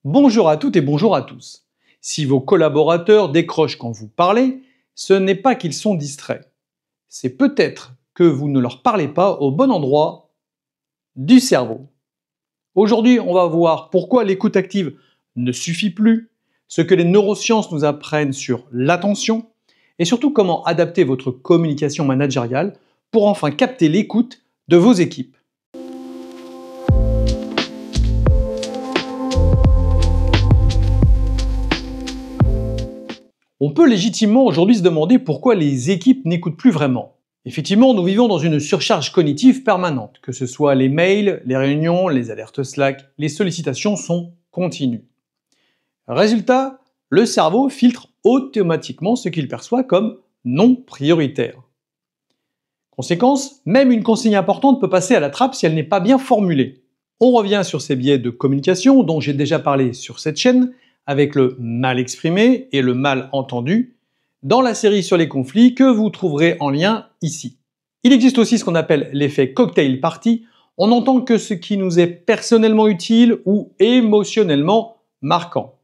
Bonjour à toutes et bonjour à tous. Si vos collaborateurs décrochent quand vous parlez, ce n'est pas qu'ils sont distraits. C'est peut-être que vous ne leur parlez pas au bon endroit du cerveau. Aujourd'hui, on va voir pourquoi l'écoute active ne suffit plus, ce que les neurosciences nous apprennent sur l'attention et surtout comment adapter votre communication managériale pour enfin capter l'écoute de vos équipes. On peut légitimement aujourd'hui se demander pourquoi les équipes n'écoutent plus vraiment. Effectivement, nous vivons dans une surcharge cognitive permanente, que ce soit les mails, les réunions, les alertes Slack, les sollicitations sont continues. Résultat, le cerveau filtre automatiquement ce qu'il perçoit comme non prioritaire. Conséquence, même une consigne importante peut passer à la trappe si elle n'est pas bien formulée. On revient sur ces biais de communication dont j'ai déjà parlé sur cette chaîne, avec le mal exprimé et le mal entendu, dans la série sur les conflits que vous trouverez en lien ici. Il existe aussi ce qu'on appelle l'effet cocktail party, on n'entend que ce qui nous est personnellement utile ou émotionnellement marquant.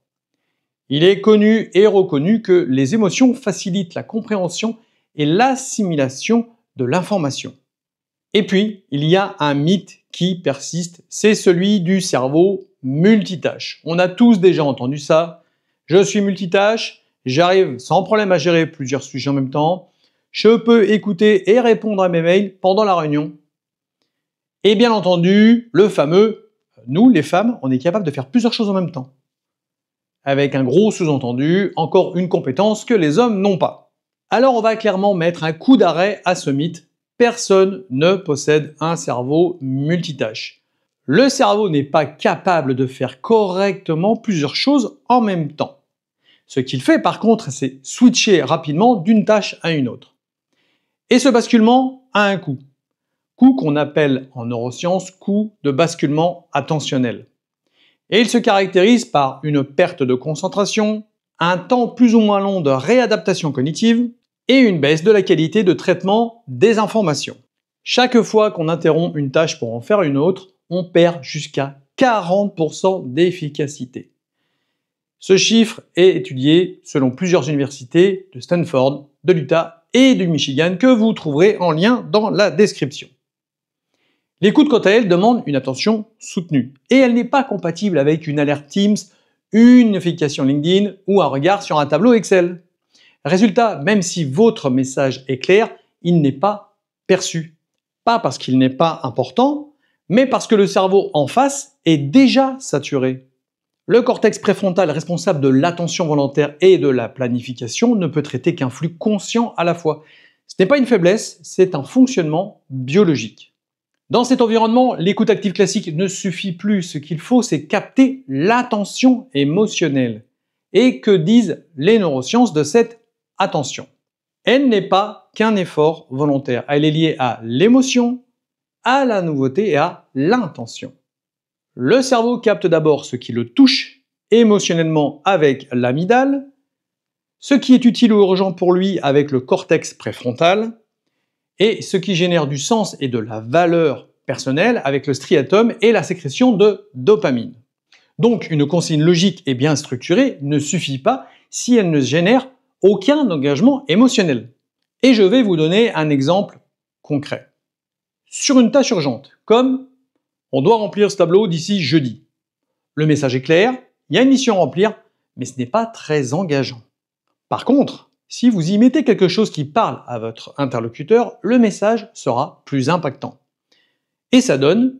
Il est connu et reconnu que les émotions facilitent la compréhension et l'assimilation de l'information. Et puis, il y a un mythe qui persiste, c'est celui du cerveau multitâche. On a tous déjà entendu ça. Je suis multitâche, j'arrive sans problème à gérer plusieurs sujets en même temps. Je peux écouter et répondre à mes mails pendant la réunion. Et bien entendu, le fameux, nous les femmes, on est capable de faire plusieurs choses en même temps. Avec un gros sous-entendu, encore une compétence que les hommes n'ont pas. Alors on va clairement mettre un coup d'arrêt à ce mythe. Personne ne possède un cerveau multitâche. Le cerveau n'est pas capable de faire correctement plusieurs choses en même temps. Ce qu'il fait par contre, c'est switcher rapidement d'une tâche à une autre. Et ce basculement a un coût. Coût qu'on appelle en neurosciences coût de basculement attentionnel. Et il se caractérise par une perte de concentration, un temps plus ou moins long de réadaptation cognitive, et une baisse de la qualité de traitement des informations. Chaque fois qu'on interrompt une tâche pour en faire une autre, on perd jusqu'à 40% d'efficacité. Ce chiffre est étudié selon plusieurs universités de Stanford, de l'Utah et du Michigan que vous trouverez en lien dans la description. L'écoute quant à elle demande une attention soutenue et elle n'est pas compatible avec une alerte Teams, une notification LinkedIn ou un regard sur un tableau Excel. Résultat, même si votre message est clair, il n'est pas perçu. Pas parce qu'il n'est pas important, mais parce que le cerveau en face est déjà saturé. Le cortex préfrontal responsable de l'attention volontaire et de la planification ne peut traiter qu'un flux conscient à la fois. Ce n'est pas une faiblesse, c'est un fonctionnement biologique. Dans cet environnement, l'écoute active classique ne suffit plus. Ce qu'il faut, c'est capter l'attention émotionnelle. Et que disent les neurosciences de cette attention? Elle n'est pas qu'un effort volontaire. Elle est liée à l'émotion, à la nouveauté et à l'intention. Le cerveau capte d'abord ce qui le touche émotionnellement avec l'amygdale, ce qui est utile ou urgent pour lui avec le cortex préfrontal, et ce qui génère du sens et de la valeur personnelle avec le striatum et la sécrétion de dopamine. Donc une consigne logique et bien structurée ne suffit pas si elle ne génère aucun engagement émotionnel. Et je vais vous donner un exemple concret. Sur une tâche urgente, comme on doit remplir ce tableau d'ici jeudi. Le message est clair, il y a une mission à remplir, mais ce n'est pas très engageant. Par contre, si vous y mettez quelque chose qui parle à votre interlocuteur, le message sera plus impactant. Et ça donne,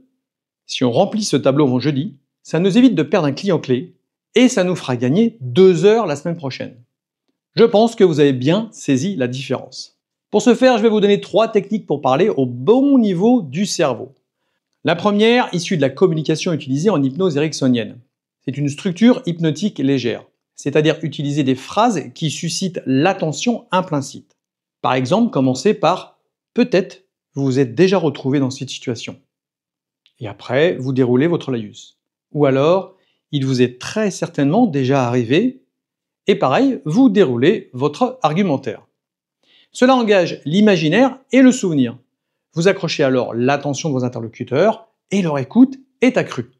si on remplit ce tableau avant jeudi, ça nous évite de perdre un client clé et ça nous fera gagner 2 heures la semaine prochaine. Je pense que vous avez bien saisi la différence. Pour ce faire, je vais vous donner 3 techniques pour parler au bon niveau du cerveau. La première, issue de la communication utilisée en hypnose ericksonienne. C'est une structure hypnotique légère, c'est-à-dire utiliser des phrases qui suscitent l'attention implicite. Par exemple, commencez par « peut-être vous vous êtes déjà retrouvé dans cette situation ». Et après, vous déroulez votre laïus. Ou alors, il vous est très certainement déjà arrivé. Et pareil, vous déroulez votre argumentaire. Cela engage l'imaginaire et le souvenir. Vous accrochez alors l'attention de vos interlocuteurs et leur écoute est accrue.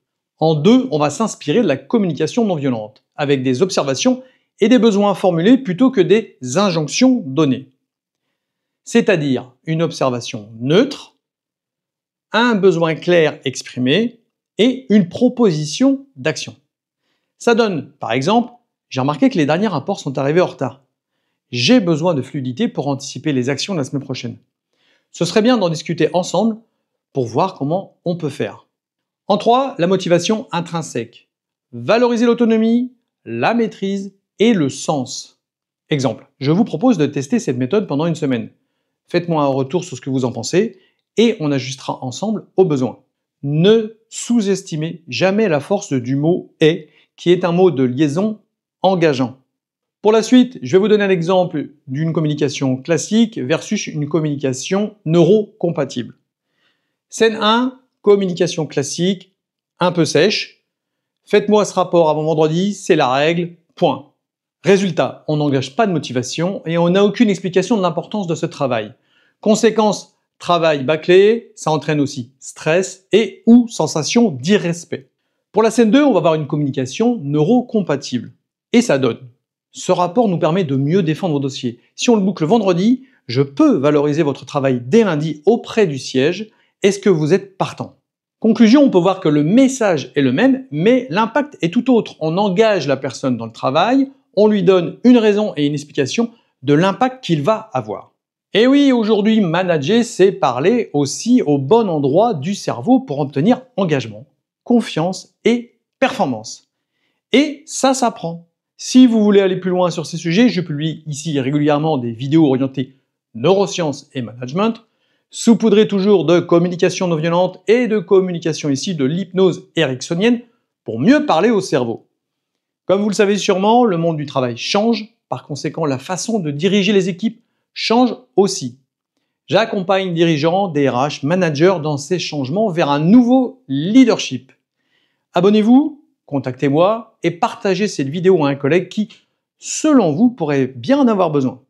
En 2, on va s'inspirer de la communication non violente, avec des observations et des besoins formulés plutôt que des injonctions données. C'est-à-dire une observation neutre, un besoin clair exprimé et une proposition d'action. Ça donne, par exemple, j'ai remarqué que les derniers rapports sont arrivés en retard. J'ai besoin de fluidité pour anticiper les actions de la semaine prochaine. Ce serait bien d'en discuter ensemble pour voir comment on peut faire. En 3, la motivation intrinsèque. Valoriser l'autonomie, la maîtrise et le sens. Exemple, je vous propose de tester cette méthode pendant une semaine. Faites-moi un retour sur ce que vous en pensez et on ajustera ensemble aux besoins. Ne sous-estimez jamais la force du mot « est » qui est un mot de liaison engageant. Pour la suite, je vais vous donner un exemple d'une communication classique versus une communication neurocompatible. Scène 1, communication classique, un peu sèche. Faites-moi ce rapport avant vendredi, c'est la règle, point. Résultat, on n'engage pas de motivation et on n'a aucune explication de l'importance de ce travail. Conséquence, travail bâclé, ça entraîne aussi stress et ou sensation d'irrespect. Pour la scène 2, on va avoir une communication neurocompatible. Et ça donne. Ce rapport nous permet de mieux défendre vos dossiers. Si on le boucle vendredi, je peux valoriser votre travail dès lundi auprès du siège. Est-ce que vous êtes partant? Conclusion, on peut voir que le message est le même, mais l'impact est tout autre. On engage la personne dans le travail, on lui donne une raison et une explication de l'impact qu'il va avoir. Et oui, aujourd'hui, manager, c'est parler aussi au bon endroit du cerveau pour obtenir engagement, confiance et performance. Et ça s'apprend. Si vous voulez aller plus loin sur ces sujets, je publie ici régulièrement des vidéos orientées neurosciences et management, saupoudrées toujours de communication non violente et de communication ici de l'hypnose ericksonienne pour mieux parler au cerveau. Comme vous le savez sûrement, le monde du travail change, par conséquent la façon de diriger les équipes change aussi. J'accompagne dirigeants, DRH, managers dans ces changements vers un nouveau leadership. Abonnez-vous, contactez-moi et partagez cette vidéo à un collègue qui, selon vous, pourrait bien en avoir besoin.